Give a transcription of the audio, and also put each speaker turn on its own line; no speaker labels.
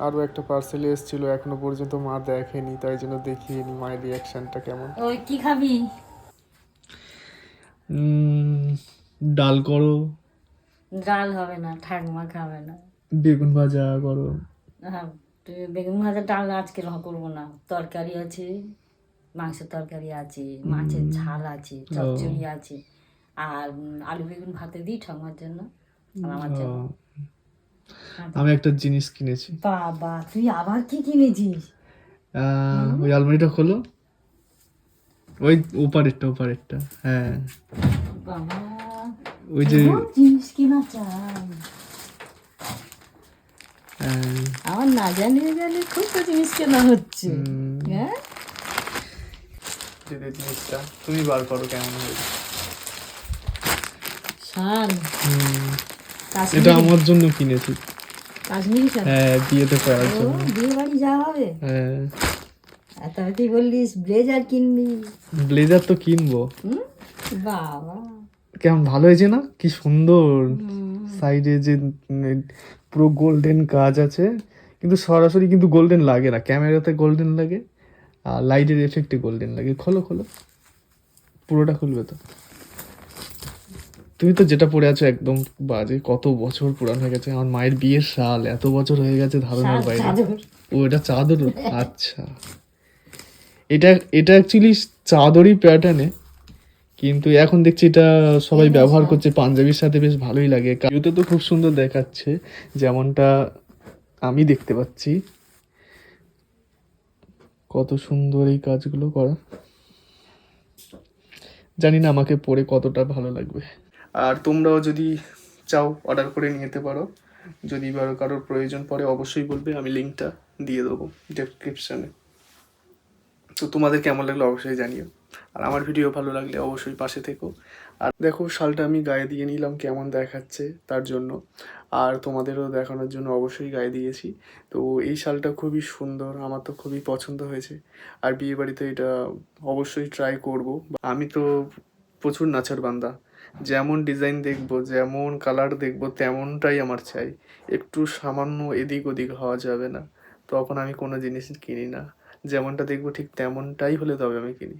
আরও একটা পার্সেল এসেছিলো, এখনো পর্যন্ত মা দেখেনি, তাই জন্য দেখিয়ে নি মায়ের রিয়াকশনটা কেমন।
ওই কি খাবি?
ডাল করো।
ডাল হবে না, ঠাকুমা খাবে না।
বেগুন ভাজা করো।
হ্যাঁ, বেগুন ভাজা ডাল আজকে করবো না। তরকারি আছে, মাংসের তরকারি আছে, মাছের ঝাল আছে, চচ্চড়ি আছে, আর আলু বেগুন ভাতে দিই ঠাকুমার জন্য আর আমার জন্য।
আমি একটা জিনিস কিনেছি।
বাবা, তুই আবার কি কিনেছিস?
ওই আলমারিটা খোলো, ওই ওপারেরটা। হ্যাঁ,
বাবা,
ওই যে
জিনিস কিনা চাই। আমার না জানিয়ে জানি খুব তো জিনিস কেনা হচ্ছে। হ্যাঁ,
জিনিসটা তুমি বার করো কেমন হয়েছে।
শাল,
এটা আমার জন্য কিনেছি।
কাশ্মীরি শাল?
হ্যাঁ, বিয়েতে পরার
ও,
জন্য।
বিয়ে বাড়ি যাওয়া হবে?
হ্যাঁ,
আর তবে তুই বললিস ব্লেজার কিনবি।
ব্লেজার তো কিনবো।
বাবা,
কেমন ভালো হয়েছে না, কি সুন্দর। সাইডে যে পুরো গোল্ডেন কাজ আছে, কিন্তু সরাসরি কিন্তু গোল্ডেন লাগে না, ক্যামেরাতে গোল্ডেন লাগে আর লাইটের এফেক্টে গোল্ডেন লাগে। খোলো খোলো, পুরোটা খুলবে তো। তুমি তো যেটা পরে আছো একদম বাজে, কত বছর পুরান হয়ে গেছে। আমার মায়ের বিয়ের শাল, এত বছর হয়ে গেছে ধারণার বাইরে। ও, এটা চাদর? আচ্ছা, এটা এটা অ্যাকচুয়ালি চাদরই প্যাটার্নে, কিন্তু এখন দেখছি এটা সবাই ব্যবহার করছে পাঞ্জাবির সাথে, বেশ ভালোই লাগে। ভিউতে তো খুব সুন্দর দেখাচ্ছে, যেমনটা আমি দেখতে পাচ্ছি। কত সুন্দর এই কাজগুলো করা, জানি না আমাকে পরে কতটা ভালো লাগবে। আর তোমরাও যদি চাও অর্ডার করে নিতে পারো, যদি কারোর প্রয়োজন পড়ে অবশ্যই বলবে, আমি লিঙ্কটা দিয়ে দেবো ডেসক্রিপশানে। তো তোমাদের কেমন লাগলো অবশ্যই জানিও, আর আমার ভিডিও ভালো লাগলে অবশ্যই পাশে থেকো। আর দেখো, শালটা আমি গায়ে দিয়ে নিলাম কেমন দেখাচ্ছে তার জন্য, আর তোমাদেরও দেখানোর জন্য অবশ্যই গায়ে দিয়েছি। তো এই শালটা খুবই সুন্দর, আমার তো খুবই পছন্দ হয়েছে, আর বিয়েবাড়িতে এটা অবশ্যই ট্রাই করব। আমি তো প্রচুর নাচার বান্দা, যেমন ডিজাইন দেখবো, যেমন কালার দেখবো, তেমনটাই আমার চাই। একটু সামান্য এদিক ওদিক হওয়া যাবে না, তখন আমি কোনো জিনিস কিনি না। যেমনটা দেখবো ঠিক তেমনটাই হলে তবে আমি কিনি।